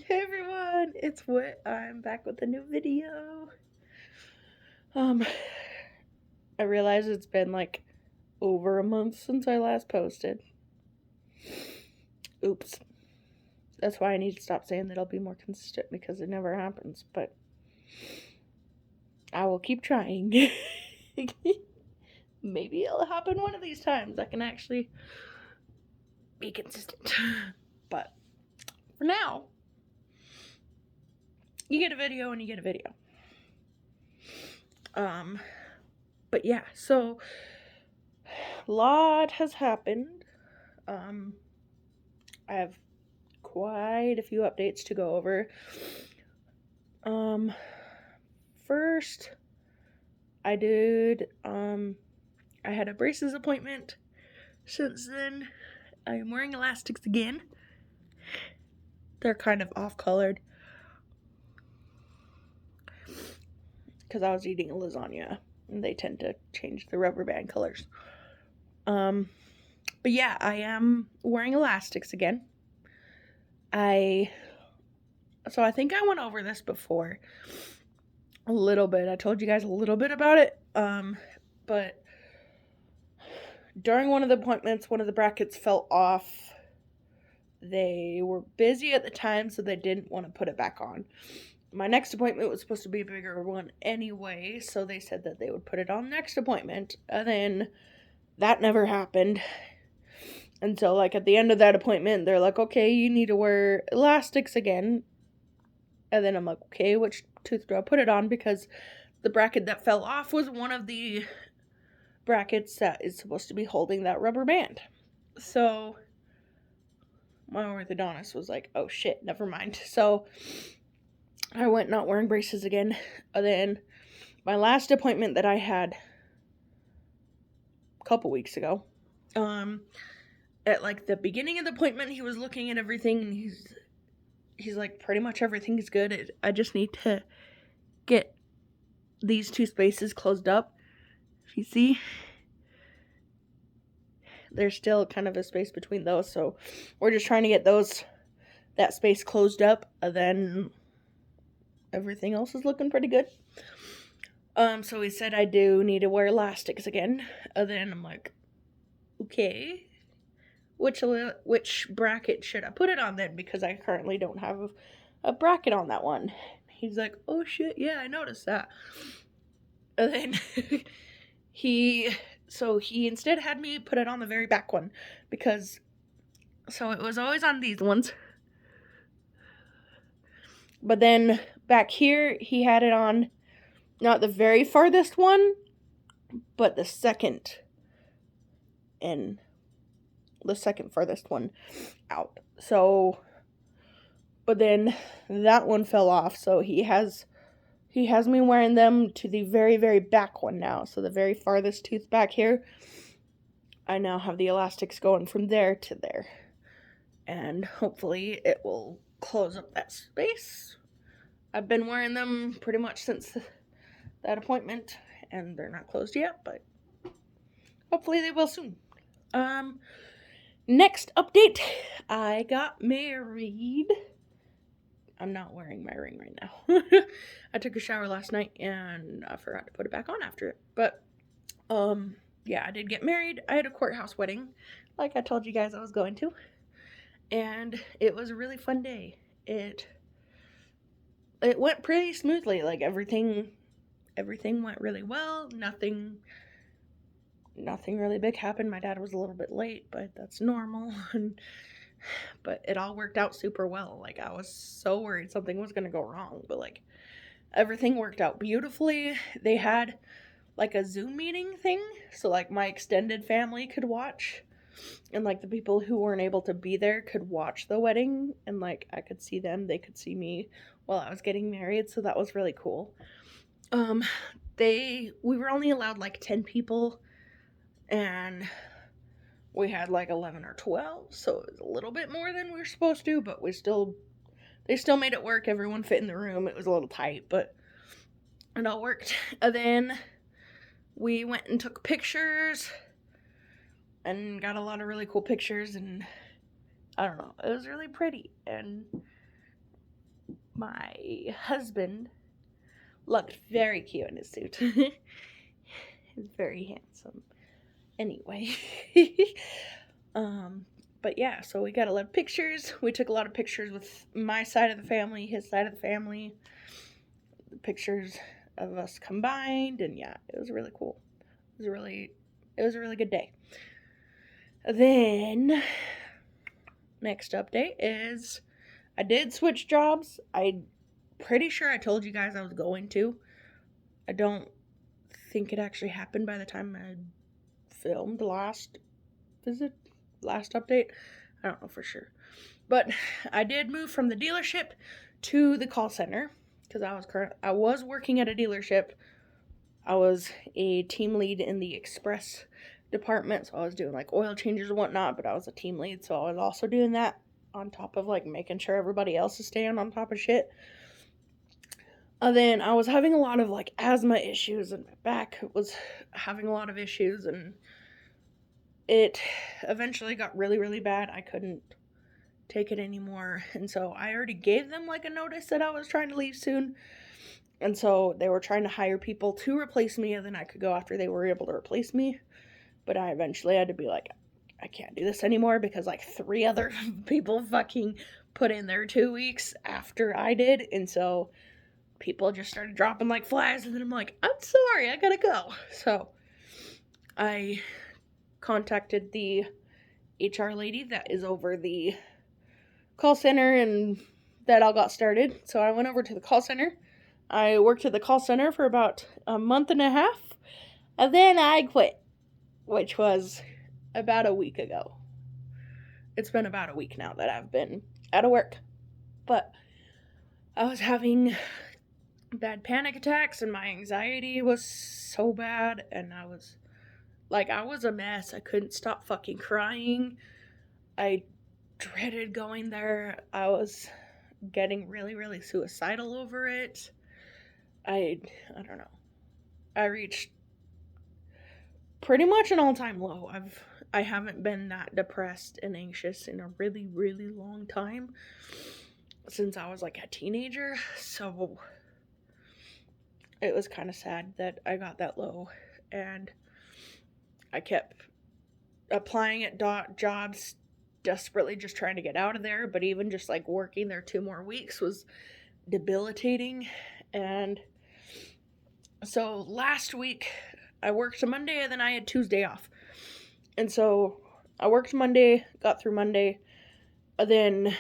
Hey everyone, it's Wit. I'm back with a new video. I realize it's been like over a month since I last posted. Oops. That's why I need to stop saying that I'll be more consistent because it never happens, but I will keep trying. Maybe it'll happen one of these times. I can actually be consistent. But for now, you get a video and you get a video. But yeah, so a lot has happened. I have quite a few updates to go over. First, I had a braces appointment. Since then, I am wearing elastics again. They're kind of off-colored because I was eating a lasagna and they tend to change the rubber band colors. But yeah, I am wearing elastics again. I think I went over this before a little bit. I told you guys a little bit about it. But during one of the appointments, one of the brackets fell off. They were busy at the time, so they didn't want to put it back on. My next appointment was supposed to be a bigger one anyway, so they said that they would put it on next appointment, and then that never happened. And so, like, at the end of that appointment, they're like, okay, you need to wear elastics again. And then I'm like, okay, which tooth do I put it on? Because the bracket that fell off was one of the brackets that is supposed to be holding that rubber band. So my orthodontist was like, oh shit, never mind. So I went not wearing braces again. And then my last appointment that I had a couple weeks ago, at like the beginning of the appointment, he was looking at everything and he's like, pretty much everything's good. I just need to get these two spaces closed up. If you see, there's still kind of a space between those, so we're just trying to get that space closed up, and then everything else is looking pretty good. So he said I do need to wear elastics again, and then I'm like, okay, which bracket should I put it on then, because I currently don't have a bracket on that one. He's like, oh shit, yeah, I noticed that. And then he instead had me put it on the very back one, because so it was always on these ones, but then back here he had it on not the very farthest one, but the second farthest one out. So, but then that one fell off, so he has me wearing them to the very, very back one now. So the very farthest tooth back here, I now have the elastics going from there to there. And hopefully it will close up that space. I've been wearing them pretty much since that appointment, and they're not closed yet, but hopefully they will soon. Next update, I got married. I'm not wearing my ring right now. I took a shower last night and I forgot to put it back on after it. But, yeah, I did get married. I had a courthouse wedding, like I told you guys I was going to. And it was a really fun day. It went pretty smoothly. Like, everything went really well. Nothing really big happened. My dad was a little bit late, but that's normal. But it all worked out super well. Like, I was so worried something was gonna go wrong, but like everything worked out beautifully. They had like a Zoom meeting thing, so like my extended family could watch, and like the people who weren't able to be there could watch the wedding, and like I could see them, they could see me while I was getting married, so that was really cool. We were only allowed like 10 people, and we had like 11 or 12, so it was a little bit more than we were supposed to, but they still made it work. Everyone fit in the room. It was a little tight, but it all worked. And then we went and took pictures and got a lot of really cool pictures, and I don't know, it was really pretty. And my husband looked very cute in his suit. He's very handsome. Anyway. But yeah, so we got a lot of pictures. We took a lot of pictures with my side of the family, his side of the family, pictures of us combined, and yeah, it was really cool. It was a really good day. Then next update is I did switch jobs. I'm pretty sure I told you guys I was going to. I don't think it actually happened by the time I filmed last update. I don't know for sure. But I did move from the dealership to the call center because I was working at a dealership. I was a team lead in the express department, so I was doing like oil changes and whatnot, but I was a team lead, so I was also doing that on top of like making sure everybody else is staying on top of shit. And then I was having a lot of like asthma issues, and my back was having a lot of issues, and it eventually got really, really bad. I couldn't take it anymore, and so I already gave them like a notice that I was trying to leave soon. And so they were trying to hire people to replace me, and then I could go after they were able to replace me. But I eventually had to be like, I can't do this anymore because like 3 other people fucking put in their 2 weeks after I did. And so people just started dropping like flies. And then I'm like, I'm sorry, I gotta go. So I contacted the HR lady that is over the call center, and that all got started. So I went over to the call center. I worked at the call center for about a month and a half, and then I quit, which was about a week ago. It's been about a week now that I've been out of work. But I was having bad panic attacks, and my anxiety was so bad, and I was a mess. I couldn't stop fucking crying. I dreaded going there. I was getting really, really suicidal over it. I don't know. I reached pretty much an all-time low. I haven't been that depressed and anxious in a really, really long time since I was like a teenager. So it was kind of sad that I got that low, and I kept applying at jobs desperately just trying to get out of there, but even just like working there 2 more weeks was debilitating. And so last week I worked Monday, and then I had Tuesday off. And so I worked Monday, got through Monday, and then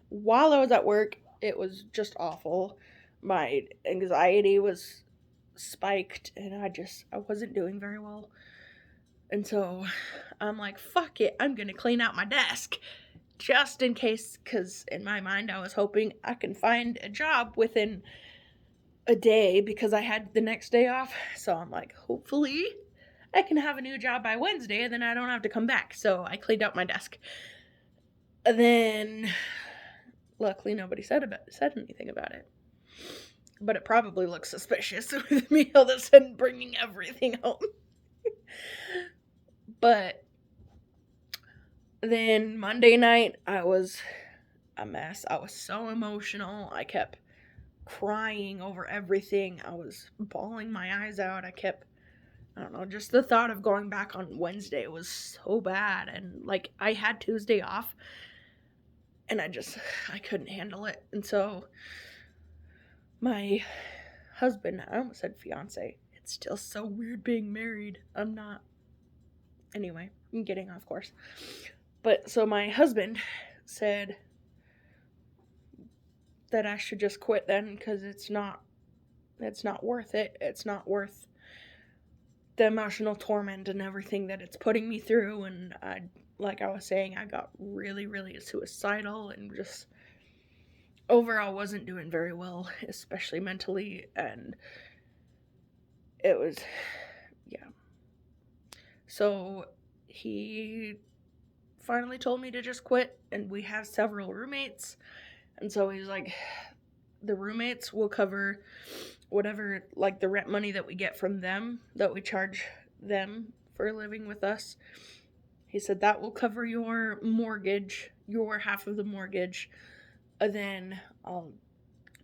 while I was at work, it was just awful. My anxiety was spiked, and I wasn't doing very well. And so I'm like, fuck it, I'm gonna clean out my desk just in case, because in my mind I was hoping I can find a job within a day because I had the next day off. So I'm like, hopefully I can have a new job by Wednesday, and then I don't have to come back. So I cleaned out my desk. And then luckily nobody said anything about it. But it probably looks suspicious with me all of a sudden bringing everything home. But then Monday night, I was a mess. I was so emotional. I kept crying over everything. I was bawling my eyes out. I don't know, just the thought of going back on Wednesday was so bad. And like, I had Tuesday off, and I couldn't handle it. And so my husband, I almost said fiance. It's still so weird being married. I'm not. Anyway, I'm getting off course. But so my husband said that I should just quit then because it's not worth it. It's not worth the emotional torment and everything that it's putting me through. And like I was saying, I got really, really suicidal and just overall wasn't doing very well, especially mentally. And it was, yeah. So he finally told me to just quit, and we have several roommates. And so he's like, the roommates will cover whatever, like the rent money that we get from them, that we charge them for living with us. He said that will cover your mortgage, your half of the mortgage. And then I'll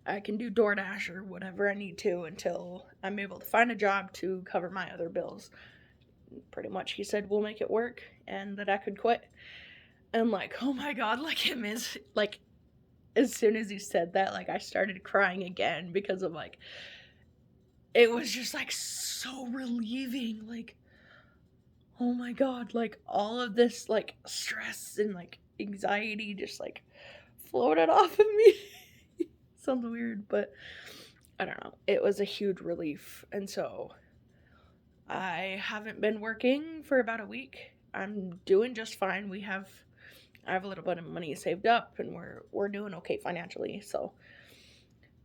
I can do DoorDash or whatever I need to until I'm able to find a job to cover my other bills. Pretty much, he said we'll make it work and that I could quit. And like, oh my god, like him is like, as soon as he said that, like I started crying again because of like, it was just like so relieving. Like, oh my god, like all of this like stress and like anxiety just like floated off of me. Sounds weird, but I don't know. It was a huge relief. And so I haven't been working for about a week. I'm doing just fine. I have a little bit of money saved up and we're doing okay financially. So,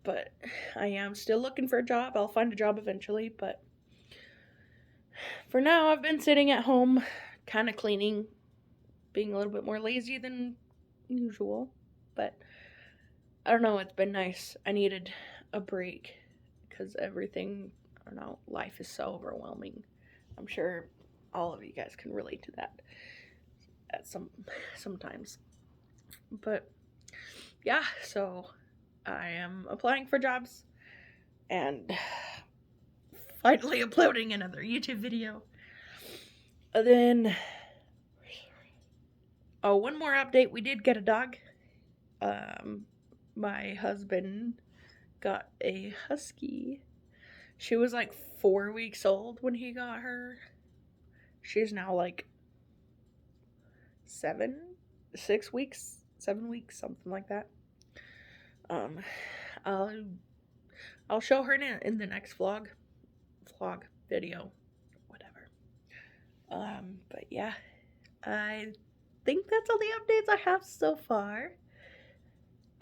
but I am still looking for a job. I'll find a job eventually, but for now I've been sitting at home kind of cleaning, being a little bit more lazy than usual, but I don't know, it's been nice. I needed a break because everything, I don't know, life is so overwhelming. I'm sure all of you guys can relate to that at sometimes. But yeah, so I am applying for jobs and finally uploading another YouTube video. And then one more update. We did get a dog. My husband got a husky. She was like 4 weeks old when he got her. She's now like 7 weeks, something like that. I'll show her in the next vlog video, whatever. But yeah, I think that's all the updates I have so far.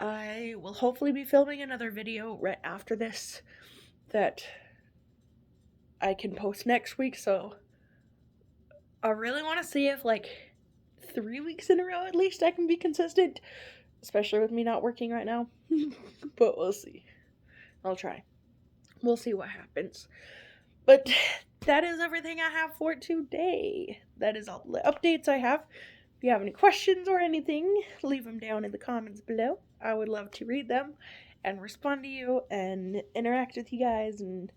I will hopefully be filming another video right after this that I can post next week, so I really want to see if like 3 weeks in a row at least I can be consistent, especially with me not working right now. But we'll see. I'll try. We'll see what happens. But that is everything I have for today. That is all the updates I have. If you have any questions or anything, leave them down in the comments below. I would love to read them and respond to you and interact with you guys, and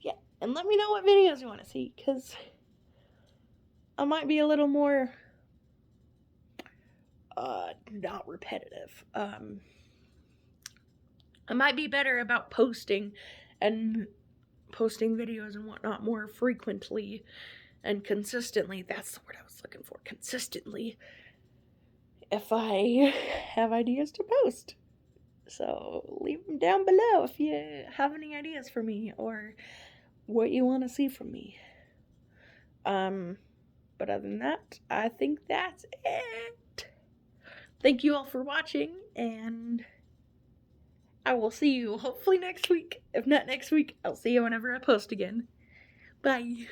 yeah, and let me know what videos you want to see, because I might be a little more not repetitive. I might be better about posting videos and whatnot more frequently and consistently. That's the word I was looking for. Consistently. If I have ideas to post. So leave them down below if you have any ideas for me or what you want to see from me. But other than that, I think that's it. Thank you all for watching, and I will see you hopefully next week. If not next week, I'll see you whenever I post again. Bye.